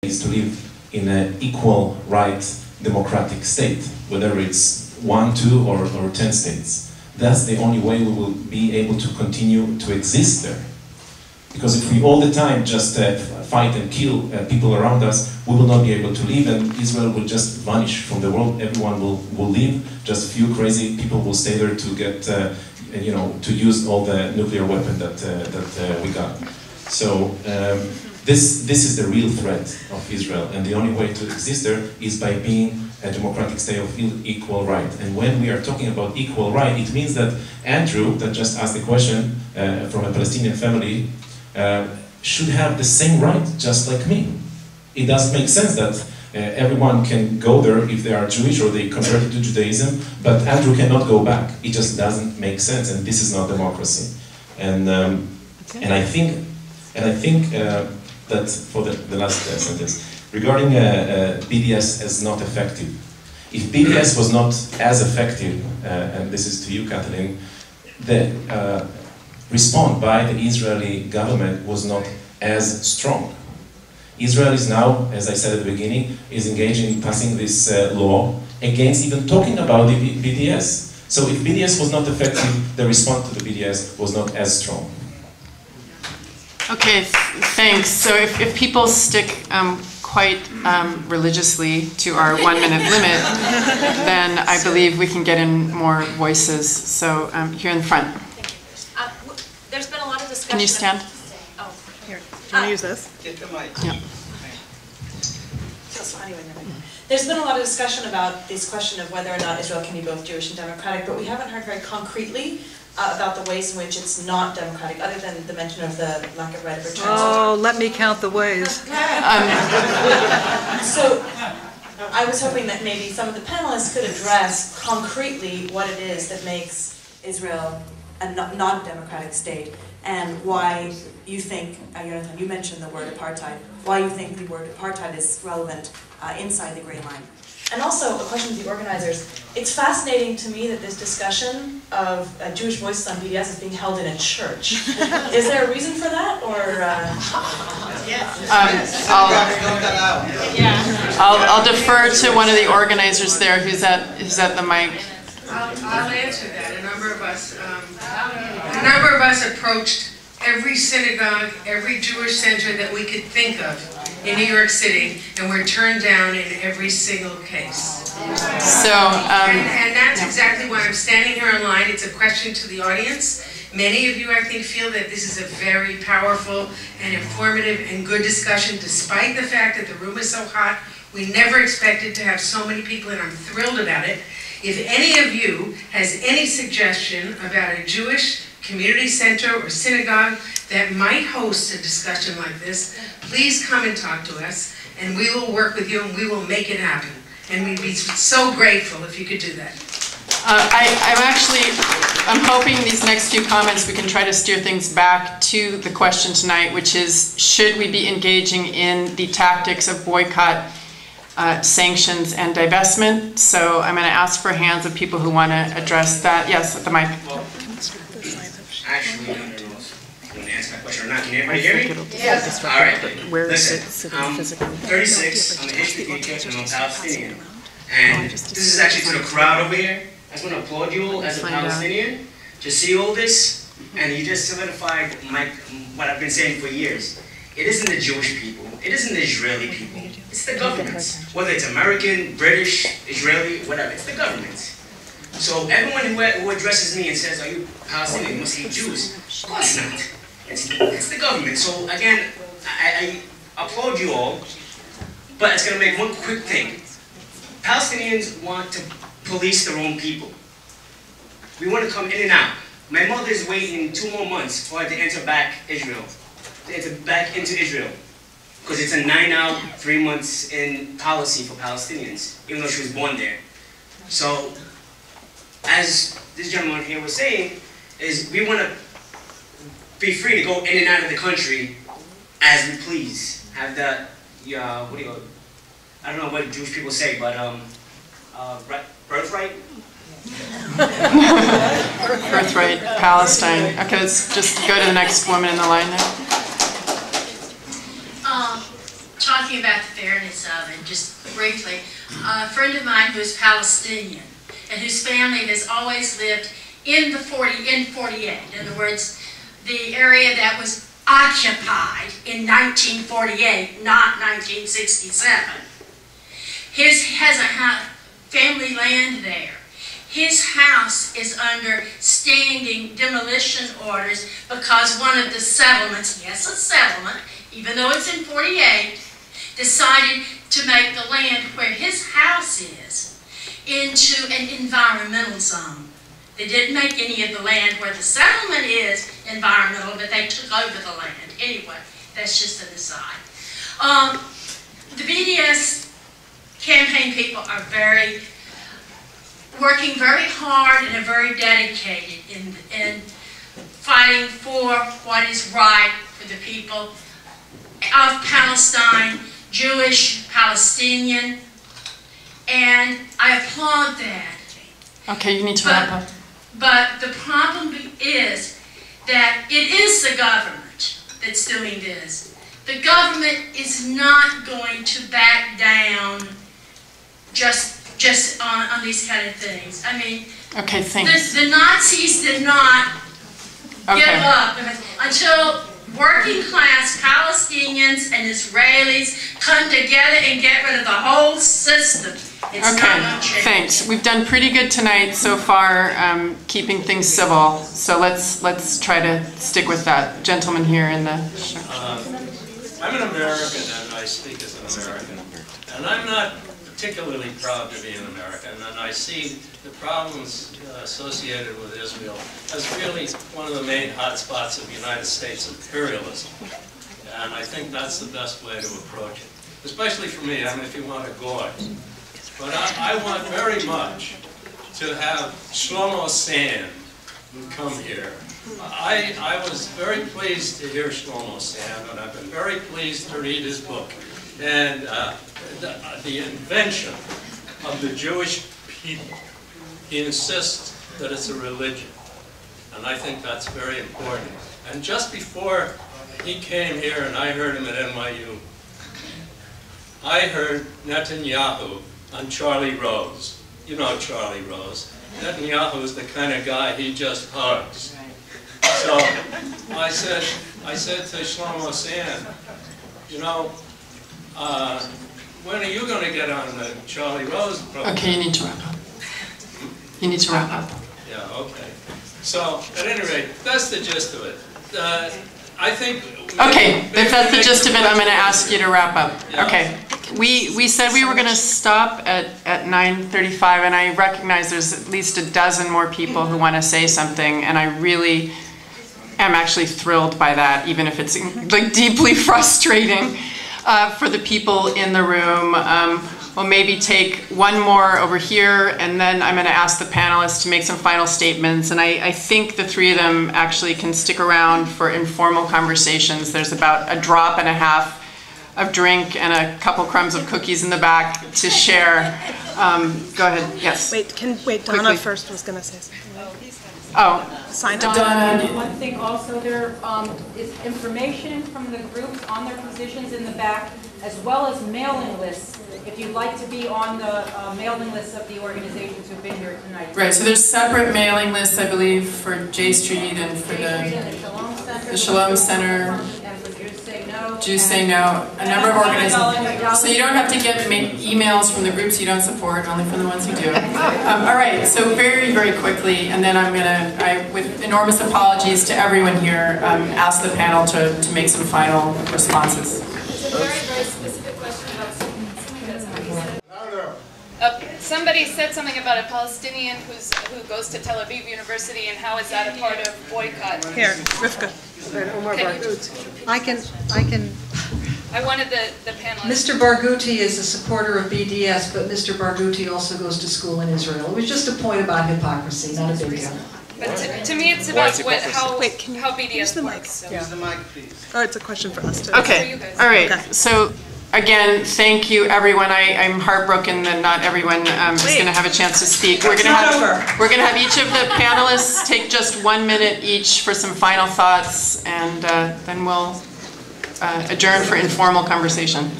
is to live in an equal right democratic state, whether it's 1, 2, or 10 states. That's the only way we will be able to continue to exist there. Because if we all the time just fight and kill people around us, we will not be able to live, and Israel will just vanish from the world. Everyone will leave. Just a few crazy people will stay there to get, to use all the nuclear weapon that we got. So this is the real threat of Israel, and the only way to exist there is by being a democratic state of equal right. And when we are talking about equal right, it means that Andrew, that just asked the question from a Palestinian family, should have the same right just like me. It doesn't make sense that everyone can go there if they are Jewish or they converted to Judaism, but Andrew cannot go back. It just doesn't make sense, and this is not democracy. And I think that for the last sentence, regarding BDS as not effective. If BDS was not as effective, and this is to you, Kathleen, the response by the Israeli government was not as strong. Israel is now, as I said at the beginning, is engaging in passing this law against even talking about the BDS. So if BDS was not effective, the response to the BDS was not as strong. Okay, thanks. So if people stick quite religiously to our 1 minute limit, then I believe we can get in more voices. So here in the front. There's been a lot of discussion. Can you stand? Oh, here. Do you want to use this? Get the mic. Yeah. There's been a lot of discussion about this question of whether or not Israel can be both Jewish and democratic, but we haven't heard very concretely about the ways in which it's not democratic, other than the mention of the lack of right of return. Oh, let me count the ways. So I was hoping that maybe some of the panelists could address concretely what it is that makes Israel a non-democratic state, and why you think, Jonathan, you mentioned the word apartheid, why you think the word apartheid is relevant inside the Grey Line. And also, a question to the organizers. It's fascinating to me that this discussion of Jewish voices on BDS is being held in a church. Is there a reason for that, or? I'll defer to one of the organizers there who's at the mic. I'll answer that. A number of us approached every synagogue, every Jewish center that we could think of in New York City, and we're turned down in every single case. So, and that's exactly why I'm standing here online. It's a question to the audience. Many of you, I think, feel that this is a very powerful and informative and good discussion, despite the fact that the room is so hot. We never expected to have so many people, and I'm thrilled about it. If any of you has any suggestion about a Jewish community center or synagogue that might host a discussion like this, please come and talk to us, and we will work with you and we will make it happen. And we'd be so grateful if you could do that. I'm hoping these next few comments we can try to steer things back to the question tonight, which is, should we be engaging in the tactics of boycott, sanctions, and divestment? So I'm going to ask for hands of people who want to address that. Yes, at the mic. Actually, I don't know if you want to answer that question or not. Can everybody hear me? Yes. All right. Listen, I'm 36, I'm a history teacher, and I'm Palestinian. And this is actually to the crowd over here. I just want to applaud you all as a Palestinian to see all this, and you just solidified what I've been saying for years. It isn't the Jewish people, it isn't the Israeli people, it's the governments. Whether it's American, British, Israeli, whatever, it's the governments. So everyone who addresses me and says, are you Palestinian, you must hate Jews? Of course not. It's the government. So again, I applaud you all, but it's going to make one quick thing. Palestinians want to police their own people. We want to come in and out. My mother is waiting 2 more months for her to enter back Israel. To enter back into Israel. Because it's a 9-out, 3 months in policy for Palestinians, even though she was born there. So, as this gentleman here was saying, is we want to be free to go in and out of the country as we please. Have the, what do you, I don't know what Jewish people say, but birthright? Birthright, Palestine. Okay, let's just go to the next woman in the line there. Talking talking about the fairness of it, just briefly. A friend of mine who's Palestinian and whose family has always lived in 48. In other words, the area that was occupied in 1948, not 1967. His has a family land there. His house is under standing demolition orders because one of the settlements, yes, a settlement, even though it's in 48, decided to make the land where his house is into an environmental zone. They didn't make any of the land where the settlement is environmental, but they took over the land. Anyway, that's just an aside. The BDS campaign people are working very hard and are very dedicated in fighting for what is right for the people of Palestine, Jewish, Palestinian, and I applaud that. Okay, you need to wrap up. But the problem is that it is the government that's doing this. The government is not going to back down just on these kind of things. I mean, okay, thanks. The Nazis did not give up until working class Palestinians and Israelis come together and get rid of the whole system. It's not going to change. Thanks. We've done pretty good tonight so far, keeping things civil. So let's try to stick with that. Gentleman here in the. Sure. I'm an American and I speak as an American, and I'm not particularly proud to be an American, and I see the problems associated with Israel as really one of the main hotspots of United States imperialism. And I think that's the best way to approach it, especially for me. I mean, if you want to gorge. But I want very much to have Shlomo Sand come here. I was very pleased to hear Shlomo Sand, and I've been very pleased to read his book. And the invention of the Jewish people, he insists that it's a religion. And I think that's very important. And just before he came here and I heard him at NYU, I heard Netanyahu on Charlie Rose. You know Charlie Rose. Netanyahu is the kind of guy he just hugs. So I said to Shlomo Sand, you know, when are you going to get on the Charlie Rose program? Okay, you need to wrap up. You need to wrap up. Yeah, okay. So, at any rate, that's the gist of it. I think... Okay, if that's the gist of it, I'm going to ask you to wrap up. Yeah. Okay. We said we were going to stop at 9:35, and I recognize there's at least a dozen more people who want to say something, and I really am actually thrilled by that, even if it's like deeply frustrating for the people in the room. We'll maybe take one more over here, and then I'm going to ask the panelists to make some final statements. And I think the three of them actually can stick around for informal conversations. There's about a drop and a half of drink and a couple crumbs of cookies in the back to share. Go ahead. Yes. Wait, Donna quickly. First was going to say something. Oh, sign up. One thing also, there is information from the groups on their positions in the back, as well as mailing lists, if you'd like to be on the mailing lists of the organizations who've been here tonight. Right, so there's separate mailing lists, I believe, for J Street and for the Shalom Center. Jews Say No, a number of organizations. So you don't have to make emails from the groups you don't support, only from the ones you do. All right, so very, very quickly, and then I'm going to, with enormous apologies to everyone here, ask the panel to make some final responses. It's a very, very specific question about something that somebody said. Somebody said something about a Palestinian who goes to Tel Aviv University, and how is that a part of Boycott? Here, Rivka. I wanted the panelists. Mr. Barghouti is a supporter of BDS, but Mr. Barghouti also goes to school in Israel. It was just a point about hypocrisy, not a big deal. But to me, it's about how BDS works. So. Use the mic, please. Oh, it's a question for us too. Okay. All right. Okay. So again, thank you, everyone. I'm heartbroken that not everyone is going to have a chance to speak. We're going to have each of the panelists take just 1 minute each for some final thoughts, and then we'll adjourn for informal conversation.